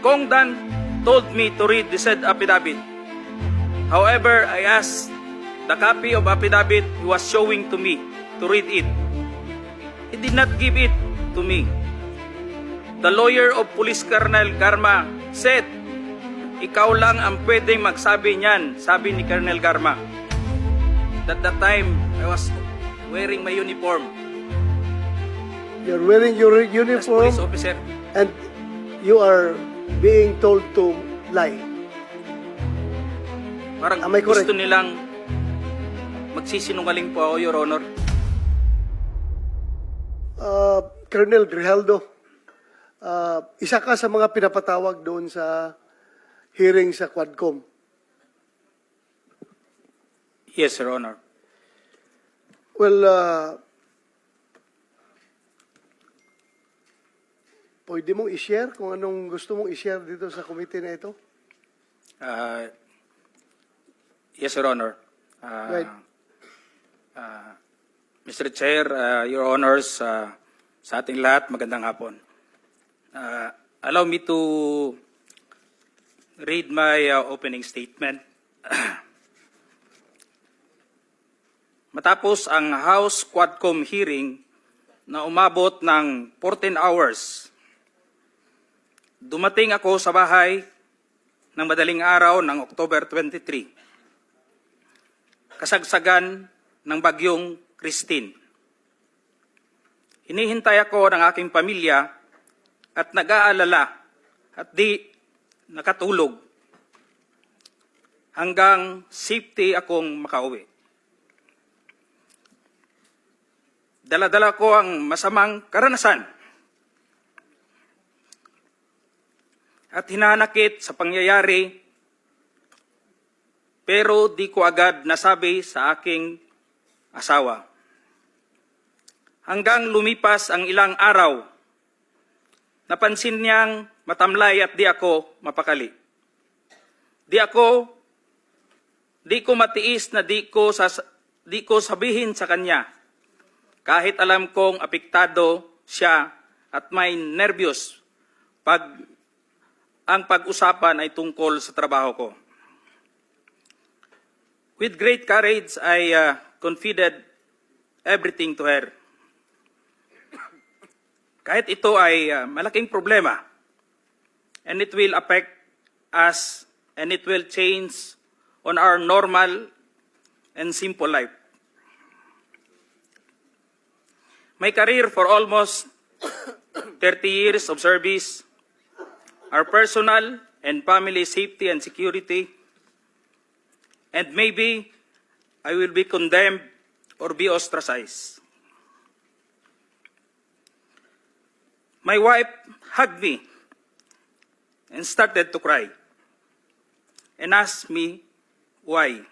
Kong Dan told me to read the said affidavit. However, I asked the copy of affidavit he was showing to me to read it. He did not give it to me. The lawyer of Police Colonel Garma said, ikaw lang ang pwedeng magsabi niyan, sabi ni Colonel Garma. At that time, I was wearing my uniform You're wearing your as uniform police officer. and you are being told to lie. Parang Am I correct? gusto nilang magsisinungaling po ako, Your Honor. Colonel Grijaldo, isa ka sa mga pinapatawag doon sa hearing sa Quadcom. Yes, Your Honor. Well, pwede mong i-share kung anong gusto mong i-share dito sa committee na ito? Yes, Your Honor. Right. Mr. Chair, Your Honors, sa ating lahat, magandang hapon. Allow me to read my opening statement. Matapos ang House Quadcom hearing na umabot ng 14 hours, dumating ako sa bahay ng madaling araw ng October 23, kasagsagan ng bagyong Christine. Hinihintay ako ng aking pamilya at nag-aalala at di nakatulog hanggang safety akong makauwi. Dala-dala ko ang masamang karanasan at hinanakit sa pangyayari, pero di ko agad nasabi sa aking asawa. Hanggang lumipas ang ilang araw, napansin niyang matamlay at di ako mapakali. Di ko matiis na di ko sabihin sa kanya, kahit alam kong apektado siya at may nervyos ang pag-usapan ay tungkol sa trabaho ko. With great courage, I confided everything to her. Kahit ito ay malaking problema, and it will affect us, and it will change on our normal and simple life. My career for almost 30 years of service, our personal and family safety and security, and maybe I will be condemned or be ostracized. My wife hugged me and started to cry and asked me why.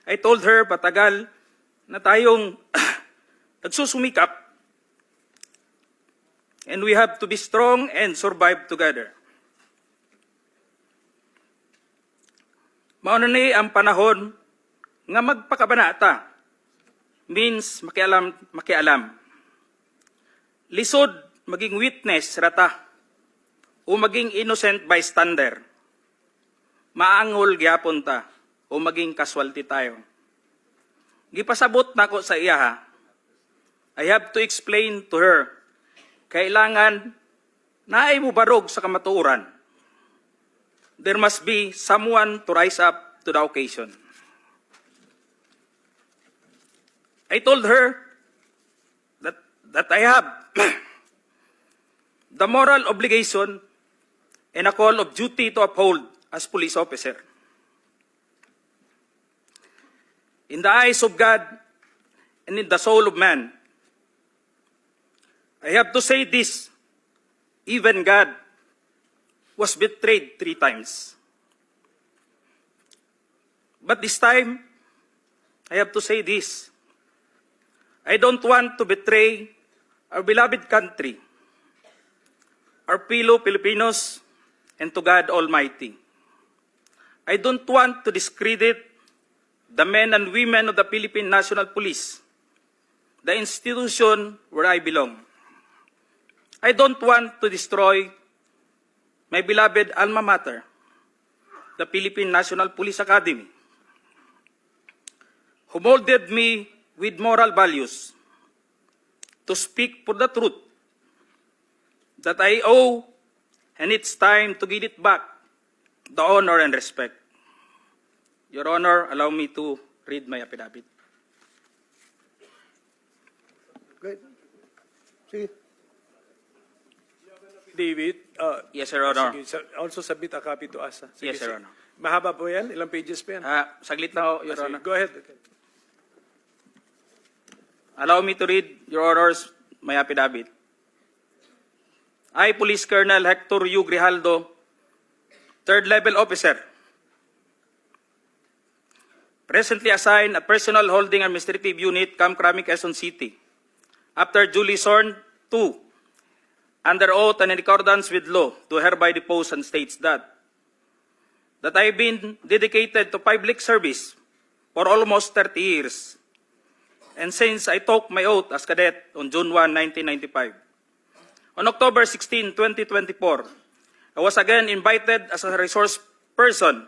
I told her patagal na tayong nagsusumikap and we have to be strong and survive together. Mauna ni ang panahon nga magpakabanata means makialam. Lisod maging witness rata o maging innocent bystander. Maangol gyapon ta o maging casualty tayo. Gipasabot na ko sa iya ha. I have to explain to her, kailangan naay mo barog sa kamatuoran. There must be someone to rise up to the occasion. I told her that I have the moral obligation and a call of duty to uphold as police officer. In the eyes of God and in the soul of man, I have to say this, even God was betrayed 3 times. But this time, I have to say this, I don't want to betray our beloved country, our fellow Filipinos, and to God Almighty. I don't want to discredit the men and women of the Philippine National Police, the institution where I belong. I don't want to destroy my beloved alma mater, the Philippine National Police Academy, who molded me with moral values to speak for the truth that I owe, and it's time to give it back, the honor and respect. Your Honor, allow me to read my affidavit. Great. Sige. David, Yes, Your Honor. sige, also submit a copy to us. Sige, Yes, Your sige. Honor. Mahaba po yan? Ilang pages pa yan? Saglit na ho, Your Sige, Honor. go ahead. Okay. Allow me to read, Your Honors, my affidavit. I, Police Colonel Hector U. Grijaldo, third level officer, presently assigned a personal holding administrative unit, Camp Crame, Quezon City, after duly sworn to, under oath and in accordance with law, to hereby depose and states that I've been dedicated to public service for almost 30 years, and since I took my oath as cadet on June 1, 1995. On October 16, 2024, I was again invited as a resource person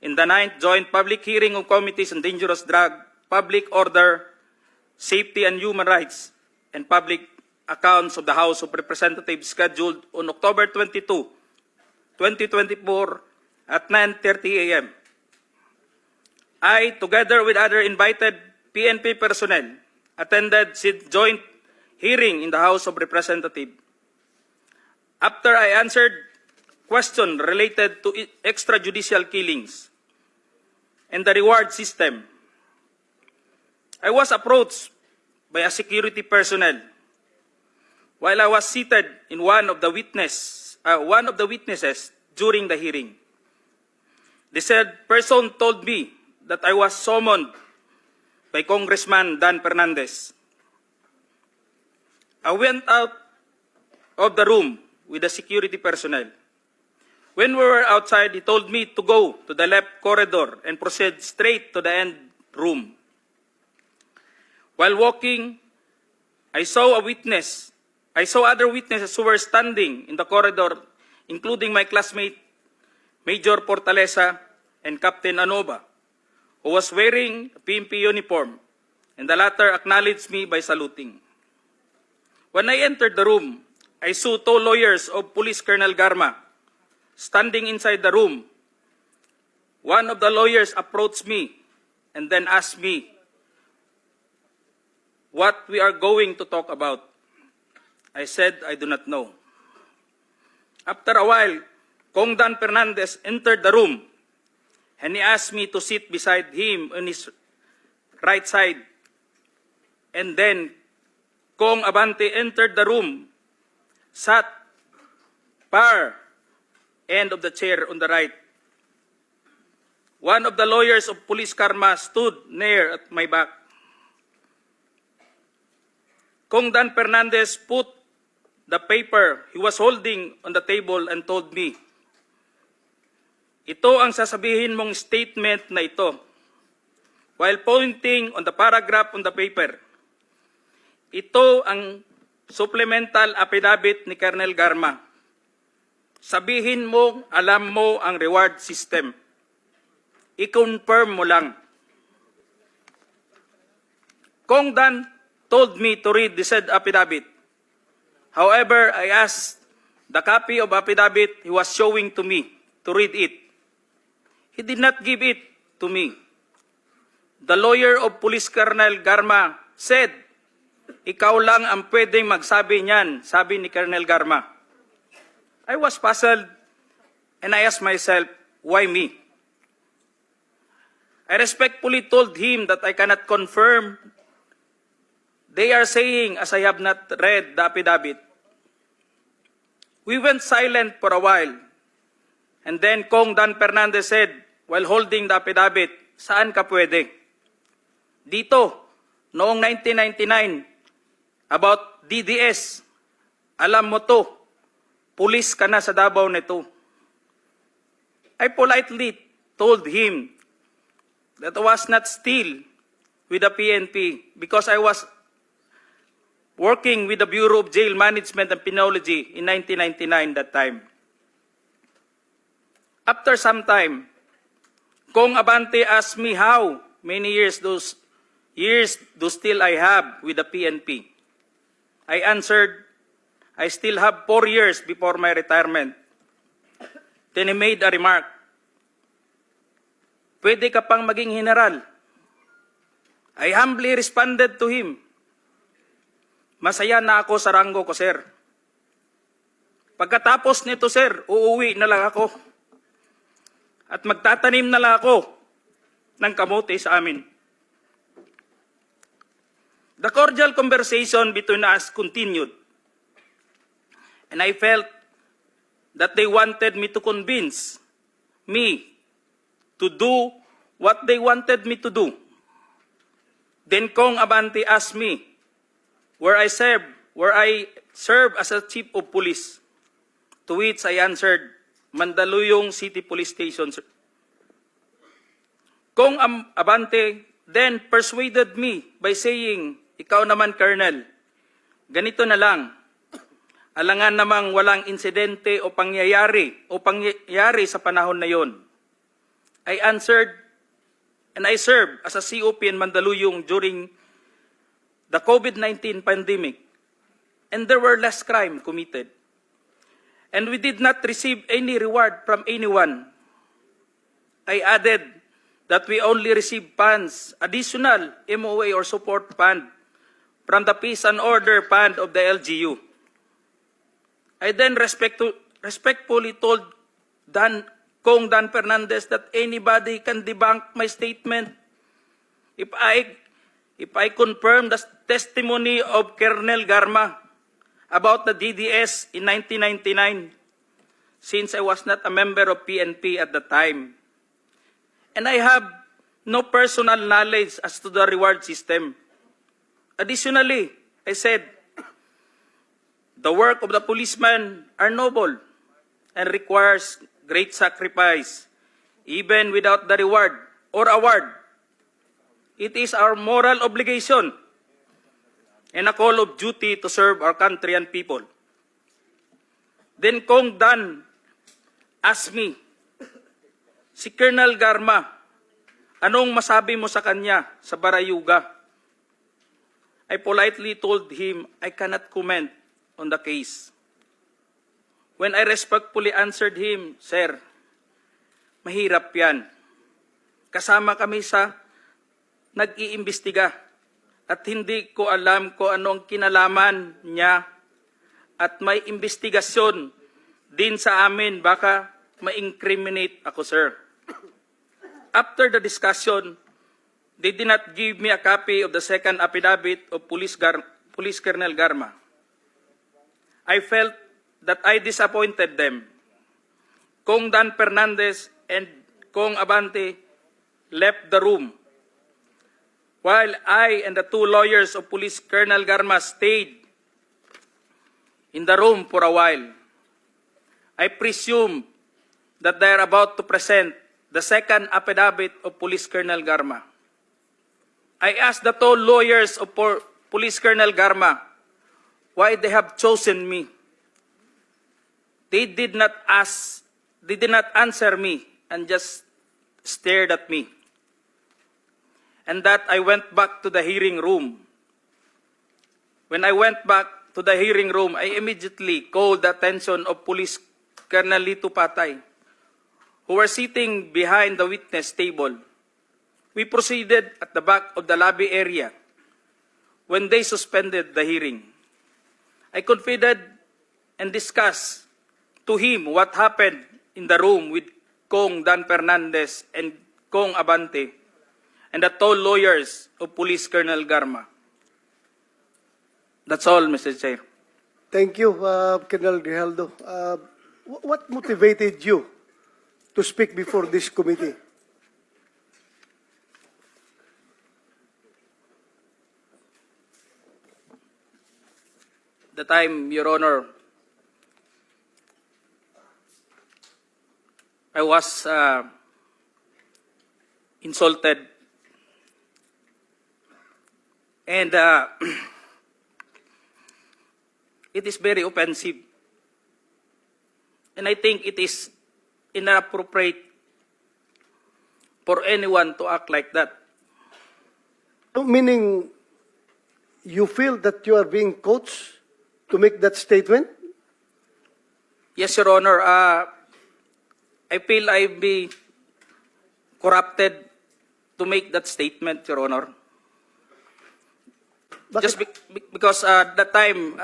in the 9th Joint Public Hearing of Committees on Dangerous Drug, Public Order, Safety and Human Rights, and Public Accounts of the House of Representatives scheduled on October 22, 2024 at 9:30 a.m. I, together with other invited PNP personnel, attended the joint hearing in the House of Representatives. After I answered questions related to extrajudicial killings and the reward system, I was approached by a security personnel while I was seated in one of the witnesses during the hearing. The said person told me that I was summoned by Congressman Dan Fernandez. I went out of the room with the security personnel. When we were outside, he told me to go to the left corridor and proceed straight to the end room. While walking, I saw other witnesses who were standing in the corridor, including my classmate, Major Portalesa and Captain Anova, who was wearing a PNP uniform, and the latter acknowledged me by saluting. When I entered the room, I saw two lawyers of Police Colonel Garma standing inside the room. One of the lawyers approached me and then asked me what we are going to talk about. I said, I do not know. After a while, Kong Dan Fernandez entered the room and he asked me to sit beside him on his right side. And then Kong Abante entered the room, sat far end of the chair on the right. One of the lawyers of Police Karma stood near at my back. Kong Dan Fernandez put the paper he was holding on the table and told me, ito ang sasabihin mong statement na ito. While pointing on the paragraph on the paper, ito ang supplemental affidavit ni Colonel Garma. Sabihin mo, alam mo ang reward system. I-confirm mo lang. Kong Dan told me to read the said affidavit. However, I asked the copy of affidavit he was showing to me to read it. He did not give it to me. The lawyer of Police Colonel Garma said, ikaw lang ang pwedeng magsabi niyan, sabi ni Colonel Garma. I was puzzled and I asked myself, why me? I respectfully told him that I cannot confirm. They are saying as I have not read the affidavit. We went silent for a while. And then Kong Dan Fernandez said, while holding the affidavit, saan ka pwede? Dito, noong 1999, about DDS, alam mo to, pulis ka na sa Davao nito. I politely told him that I was not still with the PNP because I was working with the Bureau of Jail Management and Penology in 1999 that time. After some time, Kong Abante asked me how many years do still I have with the PNP. I answered, I still have 4 years before my retirement. Then he made a remark, pwede ka pang maging general. I humbly responded to him, masaya na ako sa ranggo ko, sir. Pagkatapos nito, sir, uuwi na lang ako. At magtatanim na lang ako ng kamote sa amin. The cordial conversation between us continued. And I felt that they wanted me to convince me to do what they wanted me to do. Then Kong Abante asked me where I serve as a chief of police. To which I answered, Mandaluyong City Police Station. Kong Abante then persuaded me by saying, ikaw naman, Colonel, ganito na lang. Alangan namang walang insidente o pangyayari sa panahon na yon. I answered, and I served as a COP in Mandaluyong during the COVID-19 pandemic, and there were less crime committed. And we did not receive any reward from anyone. I added that we only received funds, additional MOA or support fund, from the Peace and Order Fund of the LGU. I then respectfully told Kong Dan Fernandez that anybody can debunk my statement if I confirm the testimony of Colonel Garma about the DDS in 1999, since I was not a member of PNP at the time. And I have no personal knowledge as to the reward system. Additionally, I said, the work of the policeman are noble and requires great sacrifice, even without the reward or award. It is our moral obligation and a call of duty to serve our country and people. Then Kong Dan asked me, si Colonel Garma, anong masabi mo sa kanya sa Barayuga? I politely told him I cannot comment on the case. When I respectfully answered him, Sir, mahirap yan. Kasama kami sa nag-iimbestiga at hindi ko alam kung anong kinalaman niya at may investigasyon din sa amin, baka ma-incriminate ako, sir. After the discussion, they did not give me a copy of the second affidavit of Police Colonel Garma. I felt that I disappointed them. Kong Dan Fernandez and Kong Abante left the room, while I and the two lawyers of Police Colonel Garma stayed in the room for a while. I presume that they are about to present the second affidavit of Police Colonel Garma. I asked the two lawyers of Police Colonel Garma why they have chosen me. They did not answer me and just stared at me. And that I went back to the hearing room. When I went back to the hearing room, I immediately called the attention of Police Colonel Lito Patay, who were sitting behind the witness table. We proceeded at the back of the lobby area when they suspended the hearing. I confided and discussed to him what happened in the room with Kong Dan Fernandez and Kong Abante and the two lawyers of Police Colonel Garma. That's all, Mr. Chair. Thank you, Colonel Grijaldo. What motivated you to speak before this committee? The time, Your Honor, I was insulted and it is very offensive. And I think it is inappropriate for anyone to act like that. Meaning, you feel that you are being coached to make that statement? Yes, Your Honor. I feel I be corrupted to make that statement, Your Honor. Bakit? Just because that time,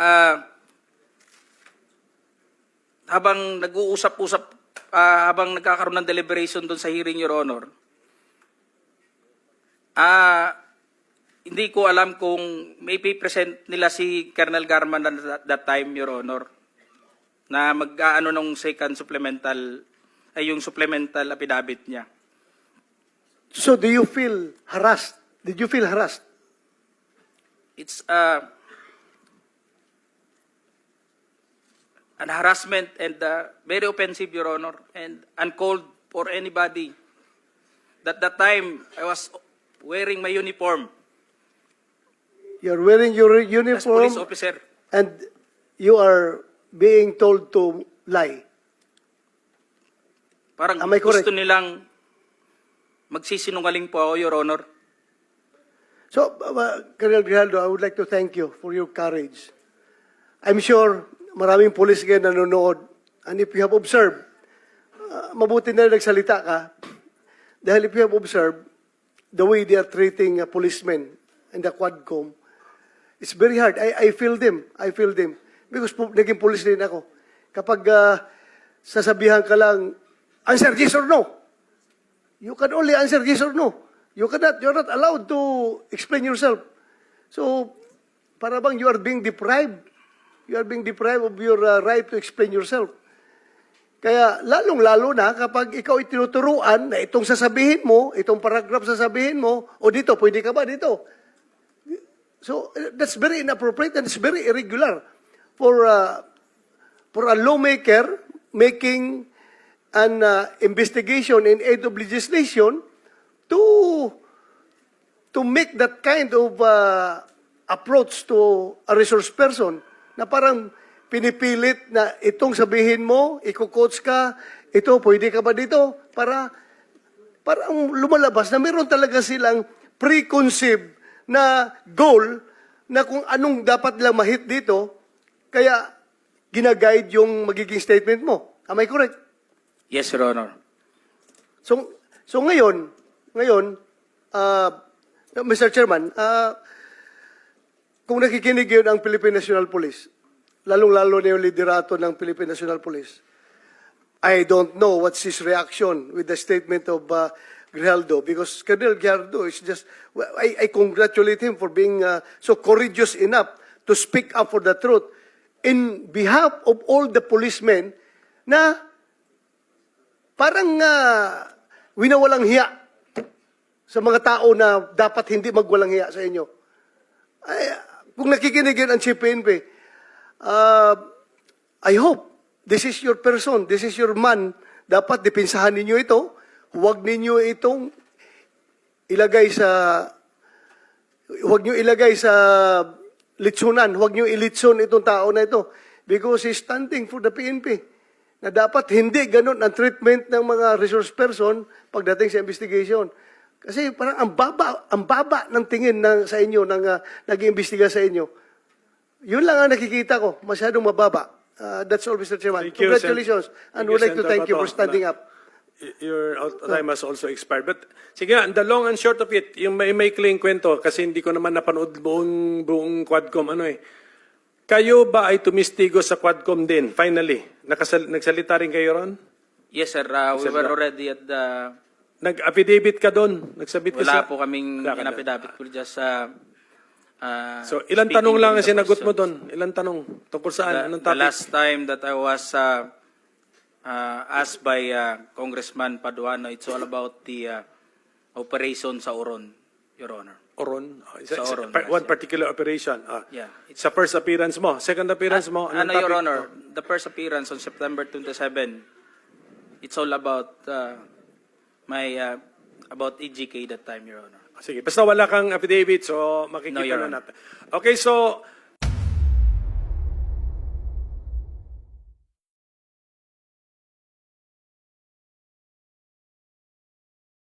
habang nag-uusap-usap, habang nagkakaroon ng deliberation doon sa hearing, Your Honor, hindi ko alam kung may present nila si Colonel Garman that time, Your Honor, na mag-ano nung second supplemental, ay yung supplemental affidavit niya. So do you feel harassed? Did you feel harassed? It's an harassment and very offensive, Your Honor, and uncalled for anybody. That time, I was wearing my uniform You're wearing your as uniform police officer. and you are being told to lie. Parang Am I correct? gusto nilang magsisinungaling po ako, Your Honor. So, Colonel Grijaldo, I would like to thank you for your courage. I'm sure maraming police ngayon nanonood, and if you have observed, mabuti na nagsalita ka, dahil if you have observed the way they are treating policemen in the Quadcom, it's very hard. I feel them. I feel them. Because naging police din ako. Kapag sasabihan ka lang, answer yes or no. You can only answer yes or no. You're not allowed to explain yourself. So, para bang you are being deprived. You are being deprived of your right to explain yourself. Kaya lalong-lalo na kapag ikaw itinuturuan na itong sasabihin mo, itong paragraph sasabihin mo, o dito, pwede ka ba dito? So, that's very inappropriate and it's very irregular for a lawmaker making an investigation in aid of legislation to make that kind of approach to a resource person na parang pinipilit na itong sabihin mo, iko-coach ka, ito, pwede ka ba dito? Parang lumalabas na meron talaga silang preconceived na goal na kung anong dapat lang mahit dito, kaya ginaguide yung magiging statement mo. Am I correct? Yes, Your Honor. So ngayon, Mr. Chairman, kung nakikinig yun ang Philippine National Police, lalong-lalo na yung liderato ng Philippine National Police, I don't know what's his reaction with the statement of Grijaldo, because Colonel Grijaldo is just, I congratulate him for being so courageous enough to speak up for the truth in behalf of all the policemen na parang winawalang hiya sa mga tao na dapat hindi magwalang hiya sa inyo. Ay, kung nakikinig yun ang Chief PNP, I hope this is your person, this is your man. Dapat dipinsahan ninyo ito. Huwag ninyo itong ilagay sa litsunan. Huwag nyo ilitson itong tao na ito. Because he's standing for the PNP. Na dapat hindi ganun ang treatment ng mga resource person pagdating sa investigation. Kasi parang ang baba ng tingin sa inyo, ng nag-iimbestiga sa inyo. Yun lang ang nakikita ko, masyadong mababa. That's all, Mr. Chairman. Thank you, Congratulations. And would like to thank you for standing up. Your time has also expired. But sige nga, the long and short of it, yung may clean kwento, kasi hindi ko naman napanood buong Quadcom, kayo ba ay tumistigo sa Quadcom din, finally? Nagsalita rin kayo ron? Yes, sir. We were already at the... Nag-affidavit ka doon? Nagsabit ka Wala po kaming Wala ka inapidapit. We're just... So, ilang speaking tanong lang to ang the sinagot mo questions. doon? Ilang tanong? Tungkol saan? Anong The topic? last time that I was asked by Congressman Paduano, it's all about the operation sa Oron, Your Honor. Oron? Sa Oron, One yes, particular operation. Yeah. Sa first appearance mo. Second appearance mo. Anong Your topic? Honor, the first appearance on September 27, it's all about about EGK that time, Your Honor. Sige, basta wala kang affidavit, so makikita No, Your na Honor. natin. Okay, so